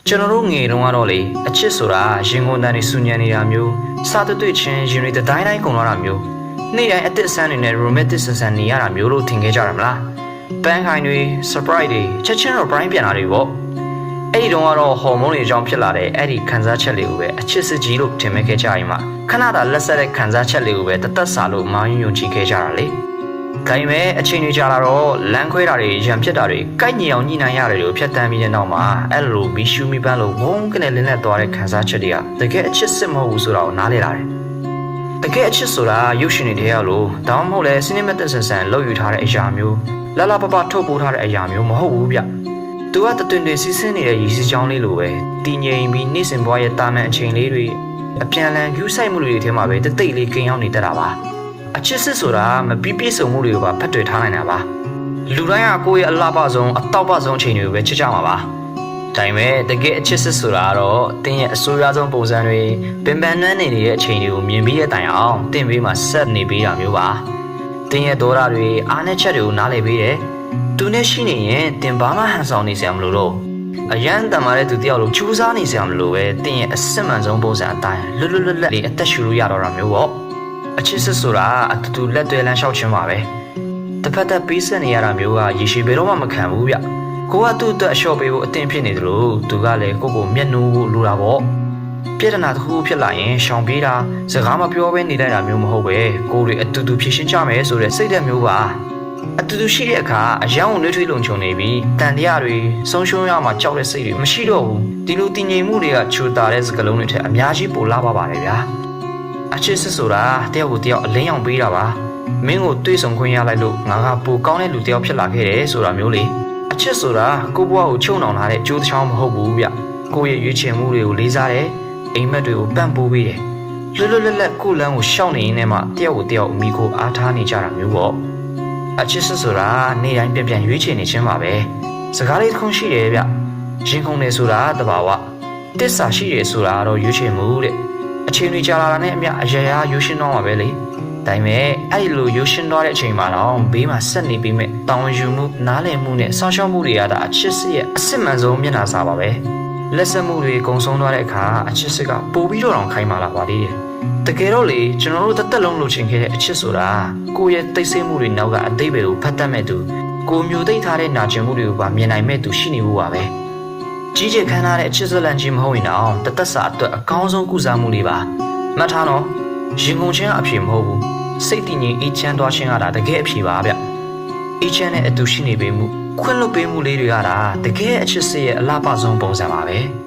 ကျွန်တော်တို့ငယ်တုန်းကတော့လေအချစ်ဆိုတာရင်ကုန်တန်းတွေစူညံနေတာမျိုးစားတွေ့ချင်းရင်တွေတိုင်းတိုင်းကုန်လာတာမျိုးနေ့တိုင်းအသက်ဆန်းနေနဲ့ romantic ဆန်နေရတာမျိုးလို့ထင်ခဲ့ကြရမလားပန်းခိုင်တွေ surprise တွေချက်ချင်းတော့ brain ပြန်လာတွေပေါ့အဲ့ဒီတုန်းကတော့ဟော်မုန်းတွေအကြောင်းဖြစ်လာတဲ့အဲ့ဒီခံစားချက်လေးကိုပဲအချစ်စစ်ကြီးလို့ထင်မဲ့ခဲ့ကြရင်မှခဏတာလက်ဆက်တဲ့ခံစားချက်လေးကိုပဲတသက်စာလို့မာယွန်းယွန်းကြည့်ခဲ့ကြတာလေဒါပေမဲ့အချိန်တွေကြာလာတော့လမ်းခွဲတာတွေရံဖြစ်တာတွေကိုက်ညီအောင်ညှိနှိုင်းရတယ်လို့ဖြတ်တန်းပြီးတဲ့နောက်မှာအဲ့လိုမီရှူမီပန်းလို့ဝုန်းကနေလင်းလက်သွားတဲ့ခံစားချက်တွေကတကယ်အချစ်စစ်မဟုတ်ဘူးဆိုတာကိုနားလည်လာတယ်တကယ်အချစ်ဆိုတာရုပ်ရှင်တွေထဲရောက်လို့ဒါမှမဟုတ်လဲ cinematic ဆန်လောက်ယူထားတဲ့အရာမျိုးလာလာပပထုတ်ပိုးထားတဲ့အရာမျိုးမဟုတ်ဘူးဗျသူကတတွင်တွင်စီးဆင်းနေတဲ့ရည်စည်းကြောင်းလေးလိုပဲတည်ငြိမ်ပြီးနေ့စဉ်ဘဝရဲ့တာမန်အချိန်လေးတွေအပြန်လန်ယူဆိုင်မှုတွေထဲမှာပဲတိတ်တိတ်လေးကိန်းရောက်နေတတ်တာပါအချစ်စစ်ဆိုတာမပြီးပြည့်စုံမှုတွေကိုပါဖတ်တွေ့ထားနိုင်တာပါလူတိုင်းကကိုယ့်ရဲ့အလှပဆုံးအတောက်ပဆုံးအချိန်တွေကိုပဲချစ်ကြမှာပါဒါပေမဲ့တကယ်အချစ်စစ်ဆိုတာကတော့တင်းရဲ့အဆိုးရွားဆုံးပုံစံတွေပင်ပန်းနှမ်းနေတဲ့အချိန်တွေကိုမြင်ပြီးတဲ့တိုင်အောင်တင်းပေးမှဆက်နေပေးတာမျိုးပါတင်းရဲ့ဒေါသတွေအားနည်းချက်တွေကိုနားလည်ပေးတယ်သူနဲ့ရှိနေရင်တင်ဘာမှဟန်ဆောင်နေစရာမလိုတော့အရန်တန်မာတဲ့သူတယောက်လိုကြိုးစားနေစရာမလိုပဲတင်ရဲ့အစစ်မှန်ဆုံးပုံစံအတိုင်းလွတ်လွတ်လပ်လပ်လေးအသက်ရှူလို့ရတော့တာမျိုးပေါ့အချစ်စစ်ဆိုတာအတူတူလက်တွဲလမ်းလျှောက်ခြင်းပါပဲတစ်ဖက်သက်ပေးဆက်နေရတာမျိုးကရေရှည်ဘယ်တော့မှမခံဘူးဗျကိုကသူ့အတွက်အလျှော့ပေးဖို့အသင့်ဖြစ်နေသလိုသူကလည်းကိုကိုမျက်နှာကိုလိုတာပေါ့ပြဿနာတစ်ခုဖြစ်လာရင်ရှောင်ပြေးတာစကားမပြောဘဲနေလိုက်တာမျိုးမဟုတ်ပဲကိုတွေအတူတူဖြေရှင်းကြမယ်ဆိုတဲ့စိတ်ဓာတ်မျိုးပါအတူတူရှိတဲ့အခါအယောင်ကိုနှွေးထွေးလုံခြုံနေပြီးတန်တရားတွေဆုံးရှုံးရမှာကြောက်တဲ့စိတ်တွေမရှိတော့ဘူးဒီလိုတည်ငြိမ်မှုတွေကချူတာတဲ့စကားလုံးတွေထက်အများကြီးပိုလာပါပါတယ်ဗျာအချစ်စစ်ဆိုတာတယောက်ကိုတယောက်အလင်းရောင်ပေးတာပါမင်းကိုတွေးဆုံခွင့်ရလိုက်လို့ငါကပိုကောင်းတဲ့လူတယောက်ဖြစ်လာခဲ့တယ်ဆိုတာမျိုးလေအချစ်ဆိုတာကိုဘွားကိုချုံနှောင်လာတဲ့ကြိုးတစ်ချောင်းမဟုတ်ဘူးဗျကိုရဲ့ရွေးချယ်မှုတွေကိုလေးစားတယ်အိမ်မက်တွေကိုပံ့ပိုးပေးတယ်လွတ်လွတ်လပ်လပ်ကိုလန်းကိုရှောက်နေရင်းနဲ့မှတယောက်ကိုတယောက်အမိကိုအားထားနေကြတာမျိုးပေါ့အချစ်စစ်ဆိုတာနေ့တိုင်းပြန်ရွေးချယ်နေခြင်းပါပဲစကားလေးတစ်ခုရှိတယ်ဗျရင်ခုန်နေဆိုတာတဘာဝတစ္ဆာရှိတယ်ဆိုတာတော့ရွေးချယ်မှုတဲ့အချိန်တွေကြာလာတာနဲ့အမျှအရာရာရွေးရှင်းတော့မှာပဲလေဒါပေမဲ့အဲ့ဒီလိုရွေးရှင်းတော့တဲ့အချိန်မှာတော့ဘေးမှာဆက်နေပြီးမဲ့တောင်းယူမှုနားလည်မှုနဲ့စောင့်ရှောက်မှုတွေကဒါအချစ်စစ်ရဲ့အစစ်မှန်ဆုံးမျက်နှာစာပါပဲလက်ဆက်မှုတွေကုံဆုံးသွားတဲ့အခါအချစ်စစ်ကပိုပြီးတော့ခိုင်းမာလာပါသေးတယ်တကယ်တော့လေကျွန်တော်တို့တစ်သက်လုံးလိုချင်ခဲ့တဲ့အချစ်ဆိုတာကိုယ့်ရဲ့တိတ်ဆိတ်မှုတွေနောက်ကအသေးပဲကိုဖတ်တတ်မဲ့သူကိုမျိုးသိထားတဲ့နာကျင်မှုတွေကိုပါမြင်နိုင်မဲ့သူရှိနေဖို့ပါပဲကြီးကျယ်ခမ်းနားတဲ့အချစ်စလန်ကြီးမဟုတ်ရင်တော့တသက်စာအတွက်အကောင်းဆုံးကုစားမှုလေးပါမှတ်ထားနော်ရင်ကုန်ခြင်းအဖြစ်မဟုတ်ဘူးစိတ်တည်ငြိမ်အေးချမ်းသွားခြင်းကဒါတကယ်အဖြစ်ပါဗျအေးချမ်းတဲ့အတူရှိနေပေမှုခွင့်လွတ်ပေးမှုလေးတွေကဒါတကယ်အချစ်စစ်ရဲ့အလားပါဆုံးပုံစံပါပဲ